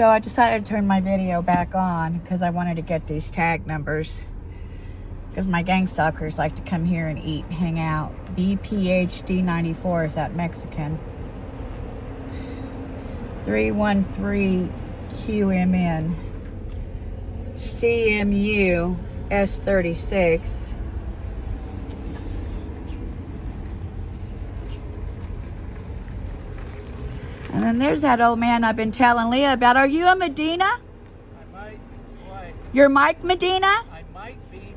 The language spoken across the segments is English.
So I decided to turn my video back on because I wanted to get these tag numbers. Because my gang stalkers like to come here and eat and hang out. BPHD94 is that Mexican. 313QMN. CMU S36. And then there's that old man I've been telling Leah about. Are you a Medina? I might. Why? You're Mike Medina? I might be.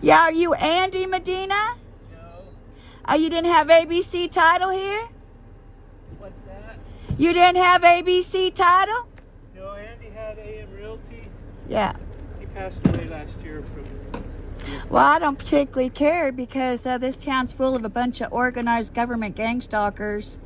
Yeah, are you Andy Medina? No. Oh, you didn't have ABC title here? What's that? You didn't have ABC title? No, Andy had AM Realty. Yeah. He passed away last year from... Well, I don't particularly care because this town's full of a bunch of organized government gang stalkers.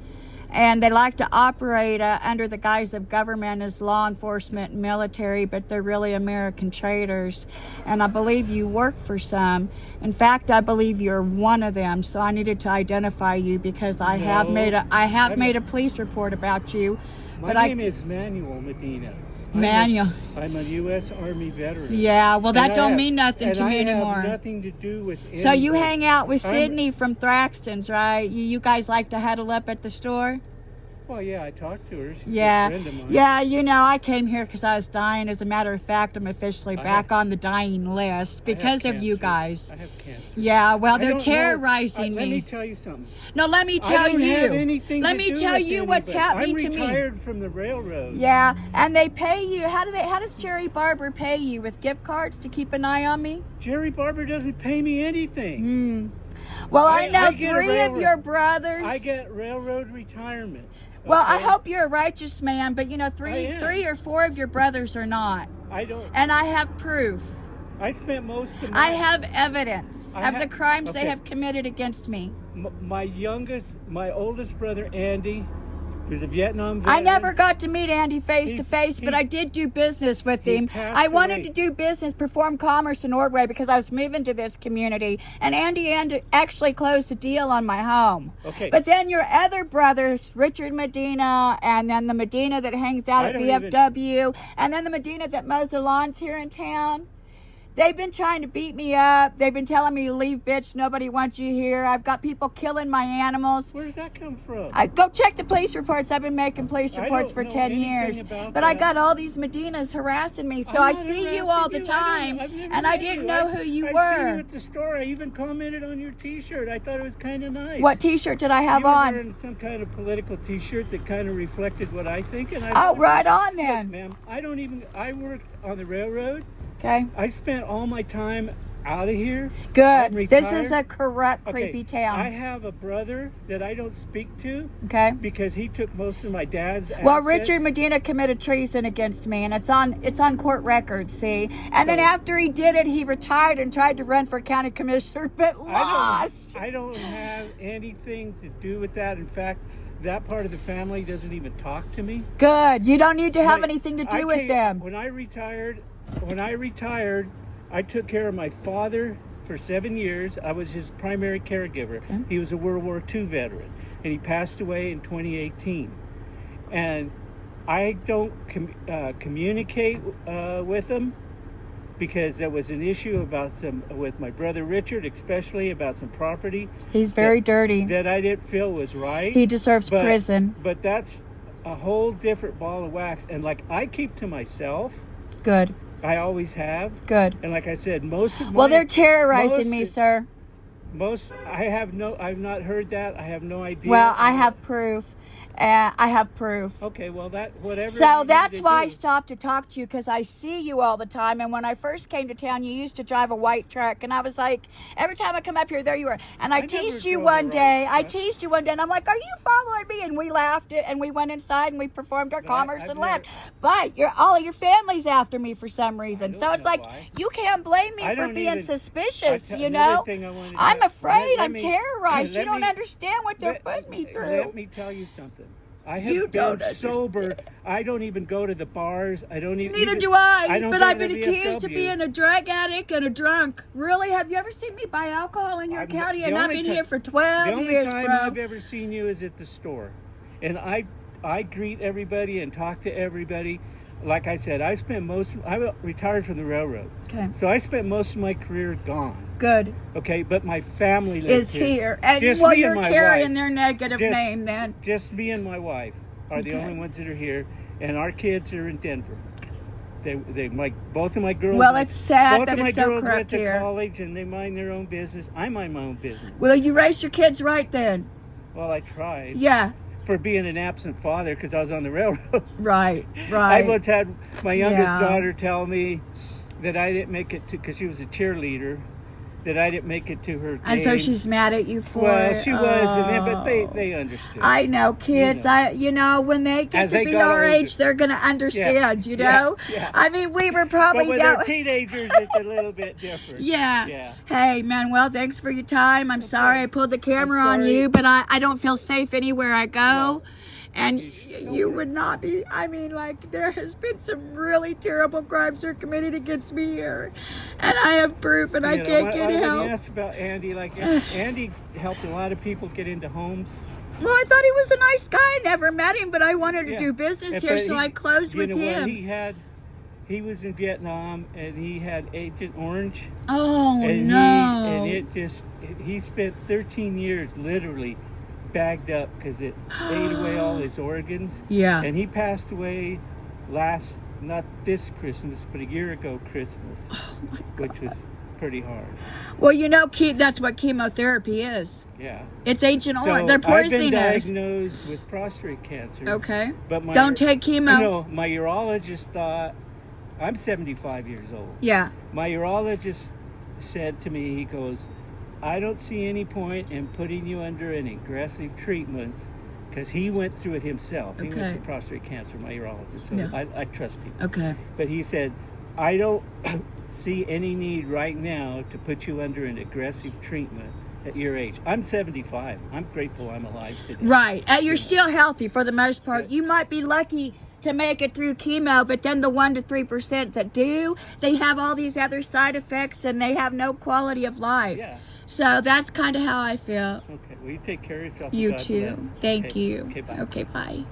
And they like to operate under the guise of government as law enforcement and military, but they're really American traitors. And I believe you work for some. In fact, I believe you're one of them. So I needed to identify you because I have made a police report about you. My name is Manuel Medina. Manuel. I'm a U.S. Army veteran. Yeah, well, that don't mean nothing to me anymore. I have nothing to do with anything. So you hang out with Sydney from Thraxton's, right? You guys like to huddle up at the store? Well, yeah, I talked to her. She's a friend of mine. Yeah, you know, I came here because I was dying. As a matter of fact, I'm officially back on the dying list because of you guys. I have cancer. Yeah, well, they're terrorizing me. Let me tell you something. No, let me tell you. Let me tell you what's happening to me. I'm retired from the railroad. Yeah, and they pay you. How does Jerry Barber pay you? With gift cards to keep an eye on me? Jerry Barber doesn't pay me anything. Well, I know three of your brothers. I get railroad retirement. Well, I hope you're a righteous man, but you know, three or four of your brothers are not. I don't. And I have proof. I spent most of my... I have evidence of the crimes they have committed against me. My oldest brother, Andy, who's a Vietnam veteran. I never got to meet Andy face to face, but I did do business with him. I wanted to do business, perform commerce in Ordway because I was moving to this community. And Andy actually closed the deal on my home. Okay. But then your other brothers, Richard Medina, and then the Medina that hangs out at VFW, and then the Medina that mows the lawns here in town. They've been trying to beat me up. They've been telling me to leave, bitch. Nobody wants you here. I've got people killing my animals. Where does that come from? Go check the police reports. I've been making police reports for 10 years. But I got all these Medinas harassing me. So I see you all the time. And I didn't know who you were. I see you at the store. I even commented on your t-shirt. I thought it was kind of nice. What t-shirt did I have on? You were wearing some kind of political t-shirt that kind of reflected what I think. And right on then. Look, ma'am, I work on the railroad. Okay. I spent all my time out of here. Good. This is a corrupt, creepy town. I have a brother that I don't speak to. Okay. Because he took most of my dad's assets. Well, Richard Medina committed treason against me, and it's on court record. See, and then after he did it, he retired and tried to run for county commissioner, but lost. I don't have anything to do with that. In fact, that part of the family doesn't even talk to me. Good. You don't need to have anything to do with them. When I retired, I took care of my father for 7 years. I was his primary caregiver. Okay. He was a World War II veteran, and he passed away in 2018. And I don't communicate with him because there was an issue with my brother Richard, especially about some property. He's very dirty. That I didn't feel was right. He deserves prison. But that's a whole different ball of wax. And like I keep to myself. Good. I always have. Good. And like I said, most of my... Well, they're terrorizing me, sir. I've not heard that. I have no idea. Well, I have proof. I have proof. Okay, well, whatever. So that's why I stopped to talk to you, because I see you all the time. And when I first came to town, you used to drive a white truck. And I was like, every time I come up here, there you were. And I teased you one day. And I'm like, are you following me? And we laughed it, and we went inside, and we performed our commerce and left. But all of your family's after me for some reason. So it's like, you can't blame me for being suspicious, you know? I'm afraid. I'm terrorized. You don't understand what they're putting me through. Let me tell you something. I have been sober. I don't even go to the bars. Neither do I. But I've been accused of being a drug addict and a drunk. Really? Have you ever seen me buy alcohol in your county? And I've been here for 12 years, bro. The only time I've ever seen you is at the store. And I greet everybody and talk to everybody. like I said, I retired from the railroad. Okay. So I spent most of my career gone. Good. Okay, but my family lives Is here. And Just well, me you're and my carrying wife. their negative Just- name then. Just me and my wife are the Okay. only ones that are here, and our kids are in Denver. Both of my girls. Well, it's sad both that of my it's so girls went corrupt to here. college, and they mind their own business. I mind my own business. Well, you raised your kids right then. Well, I tried. Yeah. For being an absent father because I was on the railroad. Right. I Right. once had my youngest Yeah. daughter tell me that I didn't make it to, because she was a cheerleader, that I didn't make it to her game. And so she's mad at you for Well, it. she was, and then, but Oh. they understood. I know kids. You When they get As to they be got our older. age, they're gonna understand. You Yeah, know. yeah. I mean, we were probably But when that. they're teenagers, it's a little bit different. Yeah. Yeah. Hey, Manuel, thanks for your time. I'm sorry I pulled the camera on sorry. you, but I don't feel safe anywhere I go. No. And you would not be. I mean, like, there has been some really terrible crimes are committed against me here. And I have proof, and I can't get When you help. asked about Andy, Andy helped a lot of people get into homes. Well, I thought he was a nice guy. I never met him, but I wanted to Yeah. do business And- here, but so he- I closed with You know what? him. He was in Vietnam, and he had Agent Orange. Oh, And no. he spent 13 years literally bagged up because it ate away all his organs. Yeah. And he passed away not this Christmas, but a year ago Christmas, Oh, which was pretty hard. Well, that's what chemotherapy is. Yeah. It's Agent So Orange. They're I've been poisoning us. diagnosed with prostate cancer. Okay. But Don't take chemo. My urologist thought, I'm 75 years old. Yeah. My urologist said to me, he goes, I don't see any point in putting you under an aggressive treatment because he went through it himself. He Okay. went through prostate cancer, my urologist, so Yeah. I trust him. Okay. But he said, I don't see any need right now to put you under an aggressive treatment at your age. I'm 75. I'm grateful I'm alive today. Right. You're still healthy for the most part. You might be lucky to make it through chemo, but then the 1 to 3% that do, they have all these other side effects and they have no quality of life. Yeah. So that's kind of how I feel. Okay. Well, you take care of yourself. You God too. bless. Thank Okay. you. Okay, bye. Okay, bye.